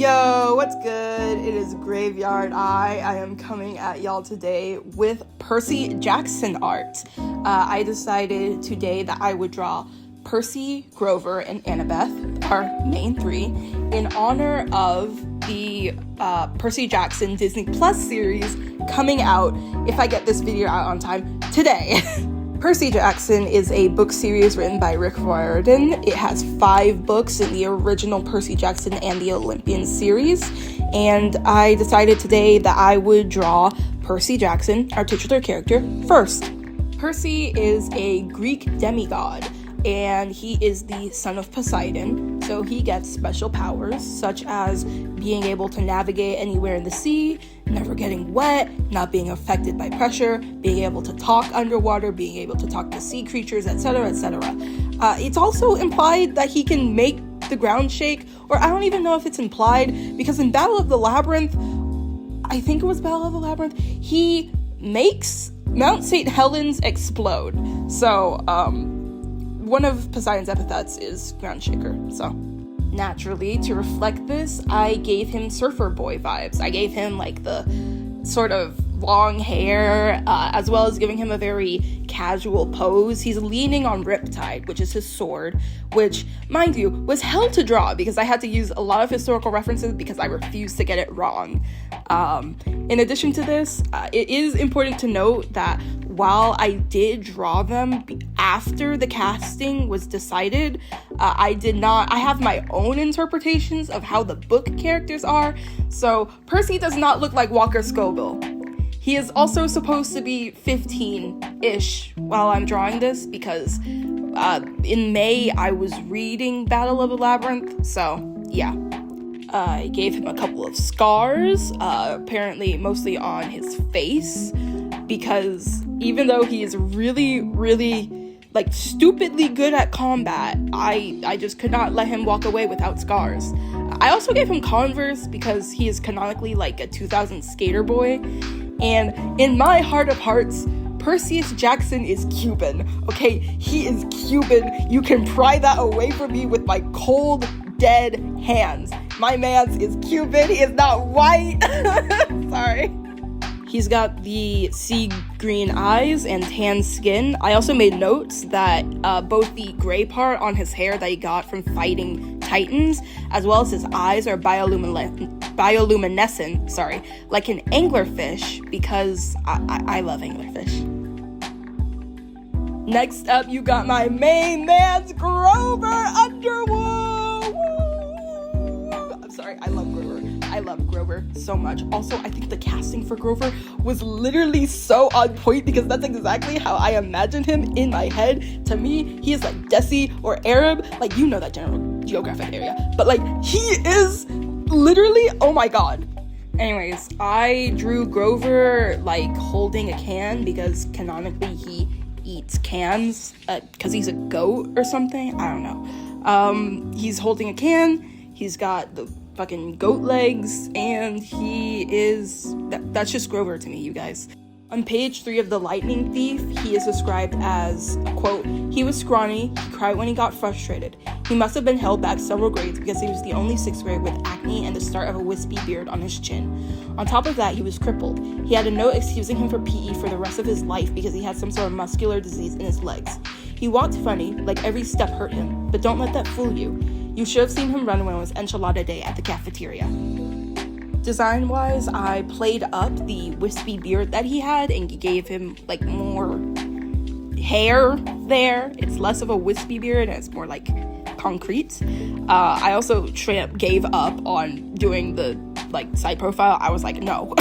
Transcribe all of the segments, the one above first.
Yo, what's good? It is Graveyard Eye. I am coming at y'all today with Percy Jackson art. I decided today that I would draw Percy, Grover, and Annabeth, our main three, in honor of the Percy Jackson Disney Plus series coming out, if I get this video out on time, today. Percy Jackson is a book series written by Rick Riordan. It has 5 books in the original Percy Jackson and the Olympian series, and I decided today that I would draw Percy Jackson, our titular character, first. Percy is a Greek demigod, and he is the son of Poseidon, so he gets special powers such as being able to navigate anywhere in the sea, never getting wet, not being affected by pressure, being able to talk underwater, being able to talk to sea creatures, etc., etc. It's also implied that he can make the ground shake, or I don't even know if it's implied, because in Battle of the Labyrinth, I think it was Battle of the Labyrinth, he makes Mount St. Helens explode. So, one of Poseidon's epithets is ground shaker, so naturally, to reflect this, I gave him surfer boy vibes. I gave him like the sort of long hair, as well as giving him a very casual pose. He's leaning on Riptide, which is his sword, which, mind you, was hell to draw because I had to use a lot of historical references because I refused to get it wrong. In addition to this, it is important to note that while I did draw them after the casting was decided, I have my own interpretations of how the book characters are. So Percy does not look like Walker Scobell. He is also supposed to be 15-ish while I'm drawing this because in May I was reading Battle of the Labyrinth, so yeah. I gave him a couple of scars, apparently mostly on his face, because even though he is really, really, like, stupidly good at combat, I just could not let him walk away without scars. I also gave him Converse because he is canonically, like, a 2000 skater boy, and in my heart of hearts, Percy Jackson is Cuban, okay? He is Cuban. You can pry that away from me with my cold, dead hands. My man's is Cuban. He is not white. Sorry. He's got the sea green eyes and tan skin. I also made notes that both the gray part on his hair that he got from fighting titans, as well as his eyes are bioluminescent, like an anglerfish, because I love anglerfish. Next up, you got my main man's Grover Underwood. I'm sorry, I love Grover. I love Grover so much. Also, I think the casting for Grover was literally so on point because that's exactly how I imagined him in my head. To me, he is like Desi or Arab, like, you know that general geographic area, but like he is literally, oh my god. Anyways, I drew Grover like holding a can because canonically he eats cans because he's a goat or something. I don't know. He's holding a can. He's got the fucking goat legs, and he is that's just Grover to me, you guys. On page 3 of The Lightning Thief, he is described as, quote, "He was scrawny, he cried when he got frustrated. He must have been held back several grades because he was the only 6th grade with acne and the start of a wispy beard on his chin. On top of that, he was crippled. He had a note excusing him for PE for the rest of his life because he had some sort of muscular disease in his legs. He walked funny, like every step hurt him, but don't let that fool you. You should have seen him run when it was enchilada day at the cafeteria." Design-wise, I played up the wispy beard that he had and gave him, like, more hair there. It's less of a wispy beard and it's more, like, concrete. I also straight up gave up on doing the, like, side profile. I was like, no.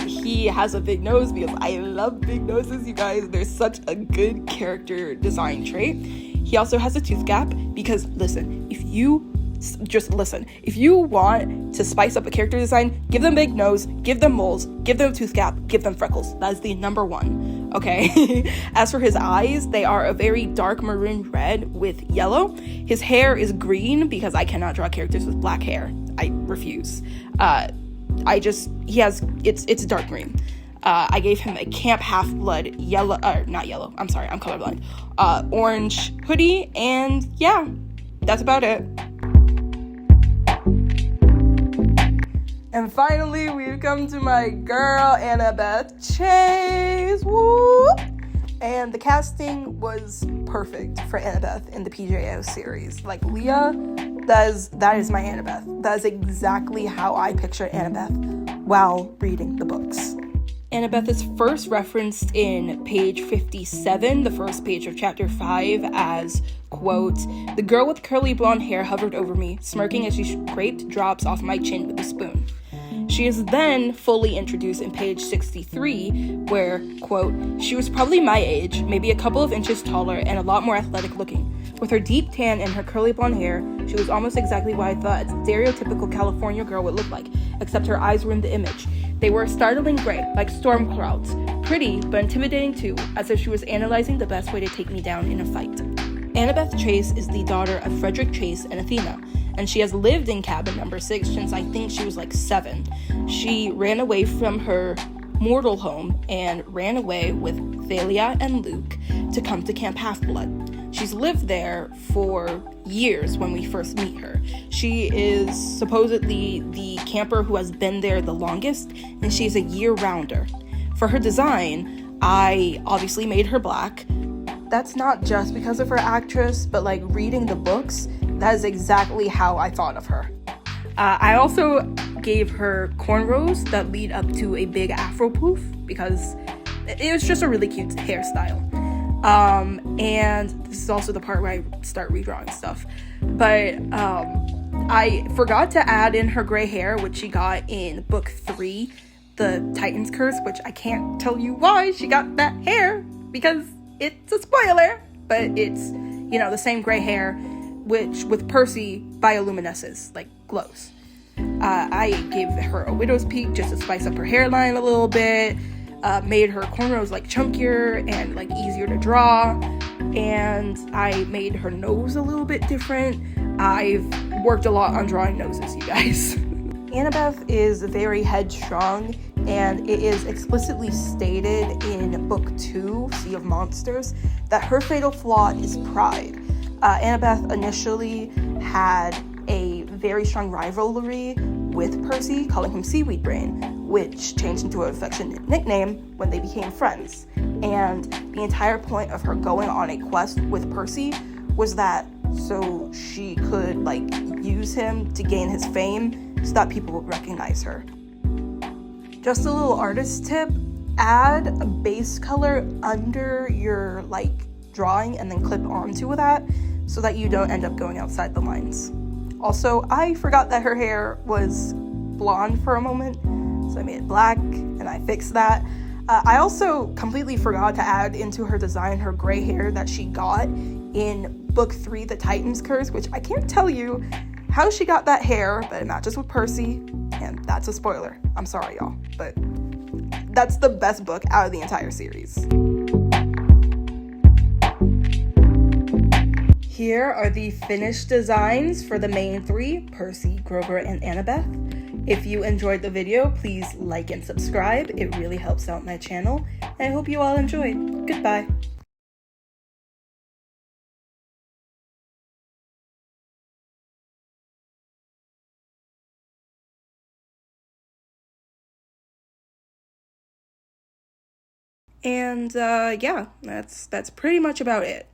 He has a big nose because I love big noses, you guys. They're such a good character design trait. He also has a tooth gap because, listen, if you want to spice up a character design, give them big nose, give them moles, give them a tooth gap, give them freckles. That is the number one, okay? As for his eyes, they are a very dark maroon red with yellow. His hair is green because I cannot draw characters with black hair. I refuse. It's dark green. I gave him a Camp Half-Blood orange hoodie, and yeah, that's about it. And finally, we've come to my girl, Annabeth Chase. Woo! And the casting was perfect for Annabeth in the PJO series. Like, Leah, that is my Annabeth. That is exactly how I picture Annabeth while reading the books. Annabeth is first referenced in page 57, the first page of chapter 5, as, quote, "The girl with curly blonde hair hovered over me, smirking as she scraped drops off my chin with a spoon." She is then fully introduced in page 63, where, quote, "She was probably my age, maybe a couple of inches taller and a lot more athletic looking. With her deep tan and her curly blonde hair, she was almost exactly what I thought a stereotypical California girl would look like, except her eyes were in the image. They were a startling gray, like storm clouds. Pretty, but intimidating too, as if she was analyzing the best way to take me down in a fight." Annabeth Chase is the daughter of Frederick Chase and Athena, and she has lived in cabin number 6 since I think she was like 7. She ran away from her mortal home and ran away with Thalia and Luke to come to Camp Half-Blood. She's lived there for years when we first meet her. She is supposedly the camper who has been there the longest, and she's a year-rounder. For her design, I obviously made her black. That's not just because of her actress, but like reading the books, that is exactly how I thought of her. I also gave her cornrows that lead up to a big afro poof because it was just a really cute hairstyle. And this is also the part where I start redrawing stuff. But I forgot to add in her gray hair, which she got in book 3, The Titan's Curse, which I can't tell you why she got that hair because it's a spoiler, but it's, you know, the same gray hair, which with Percy bioluminesces, like glows. I gave her a widow's peak just to spice up her hairline a little bit, made her cornrows like chunkier and like easier to draw, and I made her nose a little bit different. I've worked a lot on drawing noses, you guys. Annabeth is very headstrong, and it is explicitly stated in book 2, Sea of Monsters, that her fatal flaw is pride. Annabeth initially had a very strong rivalry with Percy, calling him Seaweed Brain, which changed into an affectionate nickname when they became friends. And the entire point of her going on a quest with Percy was that so she could like use him to gain his fame so that people would recognize her. Just a little artist tip, add a base color under your like drawing and then clip onto that so that you don't end up going outside the lines. Also, I forgot that her hair was blonde for a moment, so I made it black and I fixed that. I also completely forgot to add into her design her gray hair that she got in book 3, The Titan's Curse, which I can't tell you how she got that hair, but it matches with Percy, and that's a spoiler. I'm sorry, y'all, but that's the best book out of the entire series. Here are the finished designs for the main 3, Percy, Grover, and Annabeth. If you enjoyed the video, please like and subscribe. It really helps out my channel. And I hope you all enjoyed. Goodbye. And yeah, that's pretty much about it.